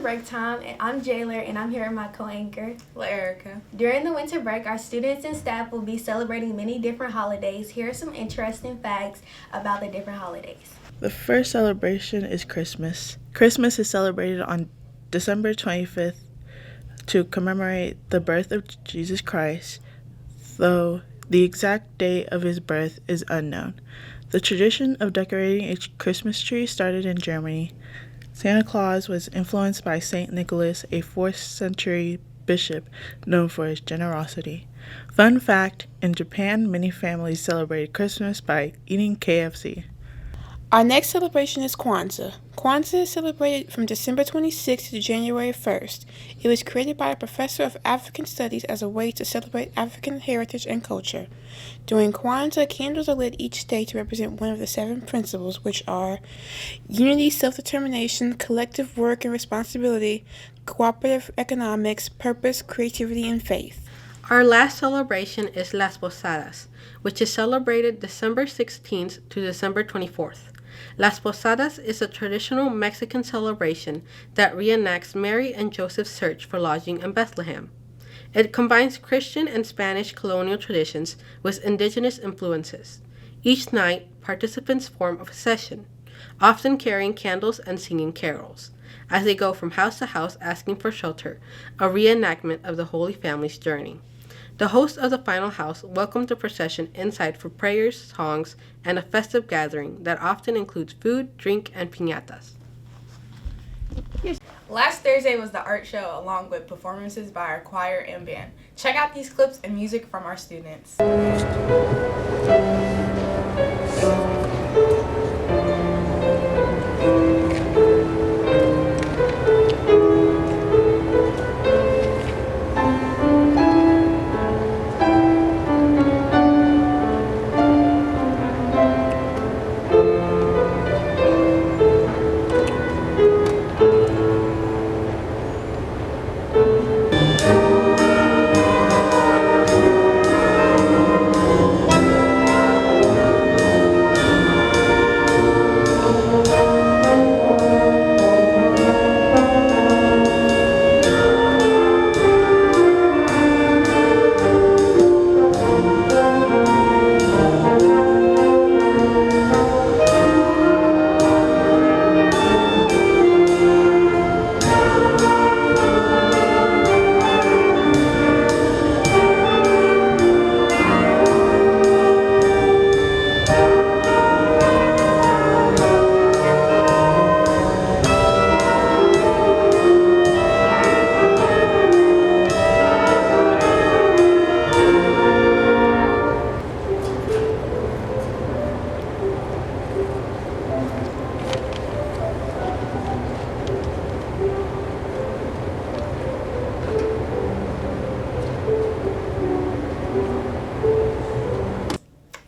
break time, and I'm Jayler, and I'm here with my co-anchor, Erica. During the winter break, our students and staff will be celebrating many different holidays. Here are some interesting facts about the different holidays. The first celebration is Christmas. Christmas is celebrated on December 25th to commemorate the birth of Jesus Christ, though the exact date of his birth is unknown. The tradition of decorating a Christmas tree started in Germany. Santa Claus was influenced by Saint Nicholas, a 4th century bishop known for his generosity. Fun fact, in Japan, many families celebrated Christmas by eating KFC. Our next celebration is Kwanzaa. Kwanzaa is celebrated from December 26th to January 1st. It was created by a professor of African Studies as a way to celebrate African heritage and culture. During Kwanzaa, candles are lit each day to represent one of the 7 principles, which are unity, self-determination, collective work and responsibility, cooperative economics, purpose, creativity, and faith. Our last celebration is Las Posadas, which is celebrated December 16th to December 24th. Las Posadas is a traditional Mexican celebration that reenacts Mary and Joseph's search for lodging in Bethlehem. It combines Christian and Spanish colonial traditions with indigenous influences. Each night, participants form a procession, often carrying candles and singing carols, as they go from house to house asking for shelter, a reenactment of the Holy Family's journey. The host of the final house welcomed the procession inside for prayers, songs, and a festive gathering that often includes food, drink, and piñatas. Last Thursday was the art show along with performances by our choir and band. Check out these clips and music from our students.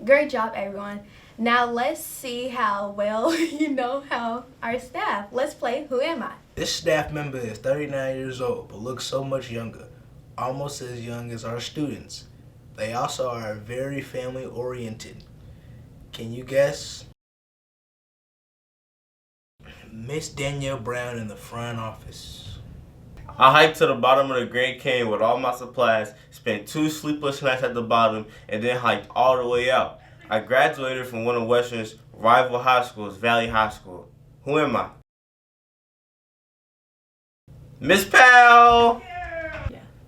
Great job, everyone. Now let's see how well you know our staff. Let's play Who Am I? This staff member is 39 years old, but looks so much younger, almost as young as our students. They also are very family-oriented. Can you guess? Miss Danielle Brown in the front office. I hiked to the bottom of the Grand Canyon with all my supplies, spent 2 sleepless nights at the bottom, and then hiked all the way out. I graduated from one of Western's rival high schools, Valley High School. Who am I? Miss Powell!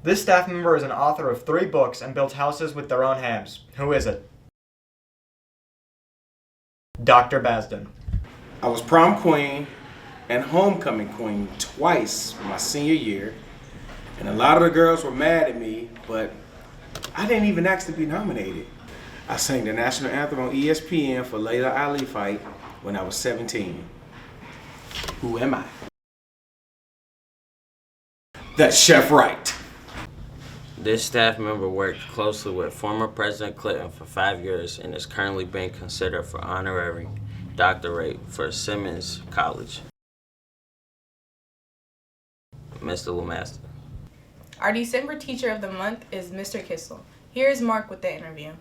This staff member is an author of 3 books and builds houses with their own hands. Who is it? Dr. Basden. I was prom queen and homecoming queen twice my senior year, and a lot of the girls were mad at me, but I didn't even ask to be nominated. I sang the national anthem on ESPN for Layla Ali fight when I was 17. Who am I? That's Chef Wright. This staff member worked closely with former President Clinton for 5 years and is currently being considered for honorary doctorate for Simmons College. Mr. Lemaster. Our December Teacher of the Month is Mr. Kissel. Here's Mark with the interview.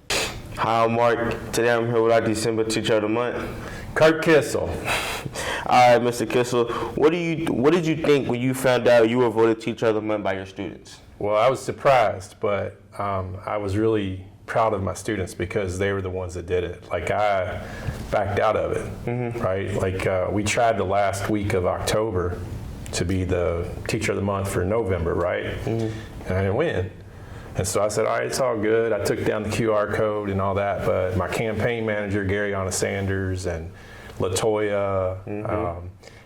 Hi, I'm Mark. Today I'm here with our December Teacher of the Month. Kurt Kissel. All right, Mr. Kissel, what did you think when you found out you were voted Teacher of the Month by your students? Well, I was surprised, but I was really proud of my students because they were the ones that did it. Like, I backed out of it, right? Like, we tried the last week of October to be the Teacher of the Month for November, right? And I didn't win. And so I said, all right, it's all good. I took down the QR code and all that, but my campaign manager, Garyana Sanders, and LaToya,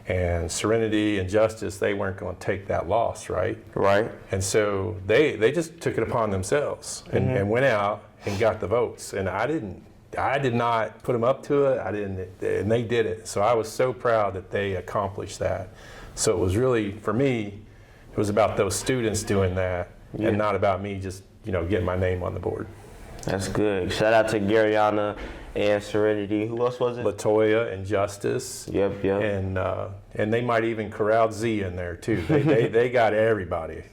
and Serenity and Justice, they weren't going to take that loss, right? Right. And so they just took it upon themselves and went out and got the votes. And I did not put them up to it. And they did it. So I was so proud that they accomplished that. So it was really, for me, it was about those students doing that and not about me just, getting my name on the board. That's good. Shout out to Garyana and Serenity. Who else was it? LaToya and Justice. Yep. And they might even corral Z in there too. They got everybody.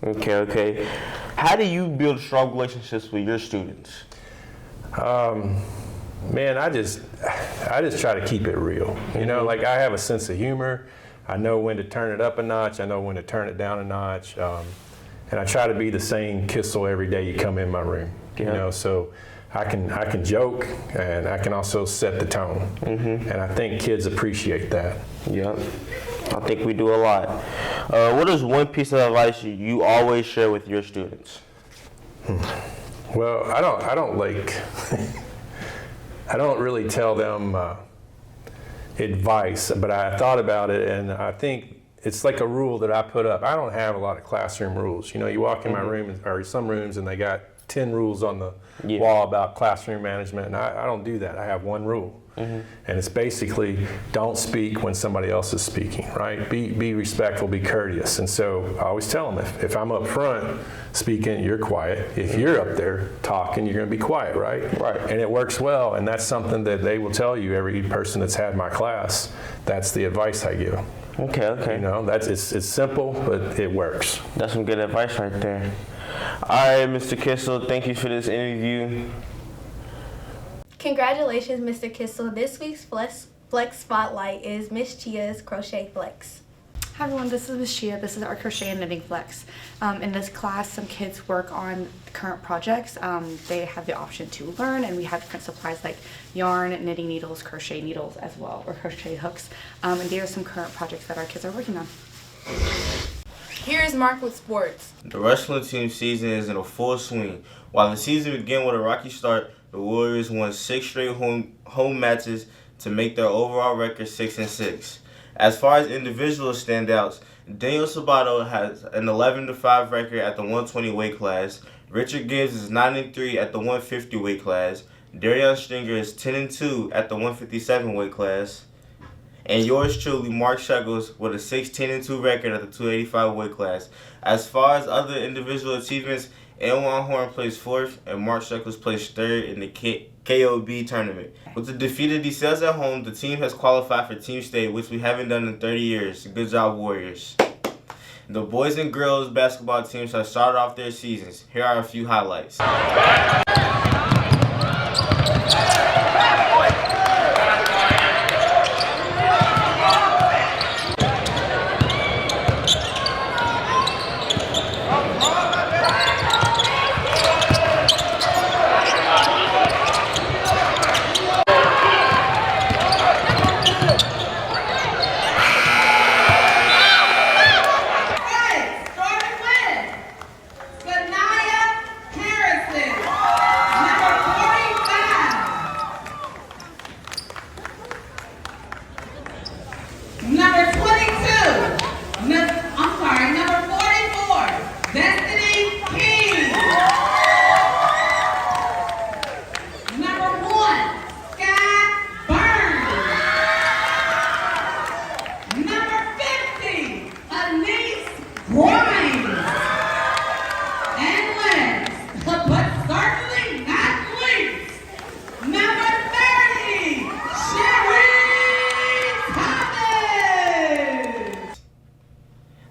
Okay. How do you build strong relationships with your students? Man, I just try to keep it real. Like, I have a sense of humor. I know when to turn it up a notch. I know when to turn it down a notch. And I try to be the same Kissel every day you come in my room. So I can joke, and I can also set the tone. And I think kids appreciate that. Yep. I think we do a lot. What is one piece of advice you always share with your students? Well, I don't I don't really tell them advice, but I thought about it, and I think it's like a rule that I put up. I don't have a lot of classroom rules. You walk in my room, or some rooms, and they got 10 rules on the wall about classroom management, and I don't do that. I have one rule, and it's basically don't speak when somebody else is speaking, right? Be respectful, be courteous. And so I always tell them, if I'm up front speaking, you're quiet. If you're up there talking, you're going to be quiet, right? Right. And it works well, and that's something that they will tell you, every person that's had my class. That's the advice I give. Okay. It's simple, but it works. That's some good advice right there. All right, Mr. Kissel, thank you for this interview. Congratulations, Mr. Kissel. This week's Flex Spotlight is Miss Chia's Crochet Flex. Hi everyone, this is Miss Chia. This is our Crochet and Knitting Flex. In this class, some kids work on current projects. They have the option to learn, and we have different supplies like yarn, knitting needles, crochet needles as well, or crochet hooks. And these are some current projects that our kids are working on. Here's Mark with sports. The wrestling team season is in a full swing. While the season began with a rocky start, the Warriors won 6 straight home matches to make their overall record 6-6. As far as individual standouts, Daniel Sabato has an 11-5 record at the 120 weight class. Richard Gibbs is 9-3 at the 150 weight class. Darion Stringer is 10-2 at the 157 weight class. And yours truly, Mark Shekels, with a 16-2 record at the 285 weight class. As far as other individual achievements, Elwan Horn placed 4th and Mark Shekels placed 3rd in the KOB tournament. With the defeat of DeSales at home, the team has qualified for Team State, which we haven't done in 30 years. Good job, Warriors. The boys and girls basketball teams have started off their seasons. Here are a few highlights.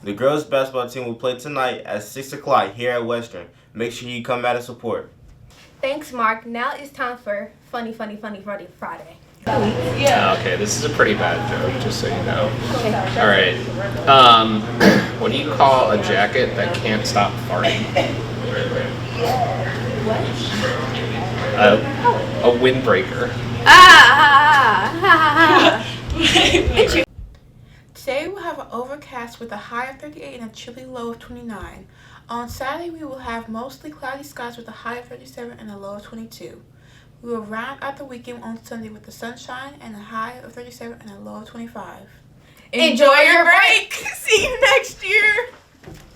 The girls basketball team will play tonight at 6 o'clock here at Western. Make sure you come out and support. Thanks, Mark. Now it's time for Funny Friday. Okay, this is a pretty bad joke, just so you know. All right. What do you call a jacket that can't stop farting? A windbreaker. Today we'll have an overcast with a high of 38 and a chilly low of 29. On Saturday we will have mostly cloudy skies with a high of 37 and a low of 22. We will round out the weekend on Sunday with the sunshine and a high of 37 and a low of 25. Enjoy your break! See you next year!